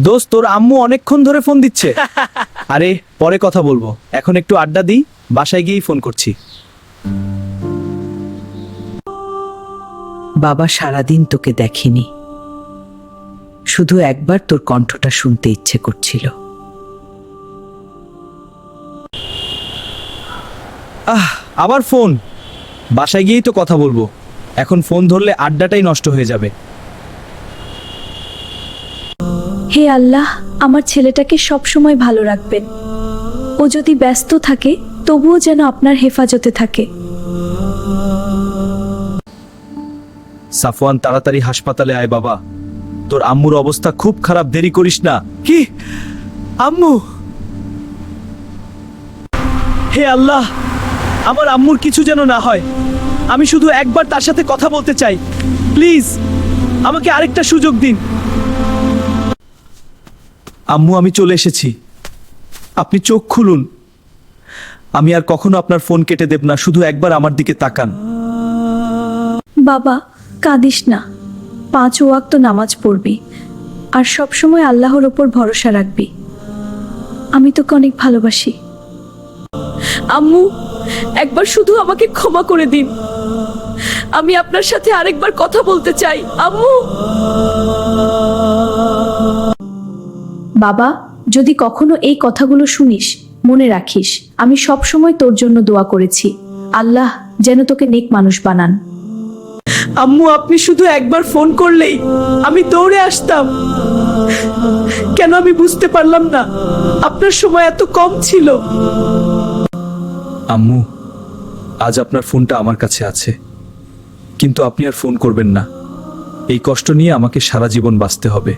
দোস্ত, তোর আম্মু অনেকক্ষণ ধরে ফোন দিচ্ছে। আরে পরে কথা বলবো, এখন একটু আড্ডা দিই, বাসায় গিয়েই ফোন করছি। বাবা সারাদিন তোকে দেখেনি, শুধু একবার তোর কণ্ঠটা শুনতে ইচ্ছে করছিল। আবার ফোন? বাসায় গিয়েই তো কথা বলবো, এখন ফোন ধরলে আড্ডাটাই নষ্ট হয়ে যাবে। হে আল্লাহ, আমার ছেলেটাকে সব সময় ভালো রাখবেন। ও যদি ব্যস্ত থাকে তবুও যেন আপনার হেফাজতে থাকে। সাফওয়ান, তাড়াতাড়ি হাসপাতালে আয় বাবা, তোর আম্মুর অবস্থা খুব খারাপ, দেরি করিস না। কি? আম্মু? হে আল্লাহ, আমার আম্মুর কিছু যেন না হয়। আমি শুধু একবার তার সাথে কথা বলতে চাই, প্লিজ আমাকে আরেকটা সুযোগ দিন। আম্মু, আমি চলে এসেছি, আপনি চোখ খুলুন। আমি আর কখনো আপনার ফোন কেটে দেব না, শুধু একবার আমার দিকে তাকান। বাবা, কাঁদিস না। 5 ওয়াক্ত নামাজ পড়বি আর সব সময় আল্লাহর ওপর ভরসা রাখবি। আমি তোকে অনেক ভালোবাসি। আম্মু, একবার শুধু আমাকে ক্ষমা করে দিন। আমি আপনার সাথে আরেকবার কথা বলতে চাই। আম্মু। বাবা, যদি কখনো এই কথাগুলো শুনিস, মনে রাখিস আমি সব সময় তোর জন্য দোয়া করেছি। আল্লাহ যেন তোকে নেক মানুষ বানান। আম্মু, আপনি শুধু একবার ফোন করলেই আমি দৌড়ে আসতাম। কেন আমি বুঝতে পারলাম না আপনার সময় এত কম ছিল। আম্মু, আজ আপনার ফোনটা আমার কাছে আছে, কিন্তু আপনি আর ফোন করবেন না। এই কষ্ট নিয়ে আমাকে সারা জীবন বাঁচতে হবে।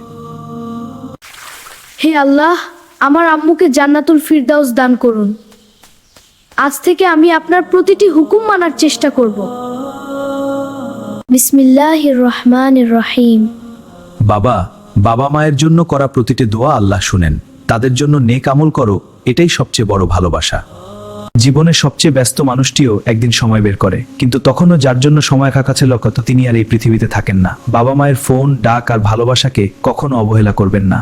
হে আল্লাহ, আমার আম্মুকে জান্নাতুল ফিরদাউস দান করুন। আজ থেকে আমি আপনার প্রতিটি হুকুম মানার চেষ্টা করব। বিসমিল্লাহির রহমানির রহিম। বাবা, বাবা মায়ের জন্য করা প্রতিটি দোয়া আল্লাহ শুনেন। তাদের জন্য নেক আমল করো, এটাই সবচেয়ে বড় ভালোবাসা। জীবনের সবচেয়ে ব্যস্ত মানুষটিও একদিন সময় বের করে, কিন্তু তখনও যার জন্য সময় কাছে লক্ষ্য তিনি আর এই পৃথিবীতে থাকেন না। বাবা মায়ের ফোন, ডাক আর ভালোবাসাকে কখনো অবহেলা করবেন না।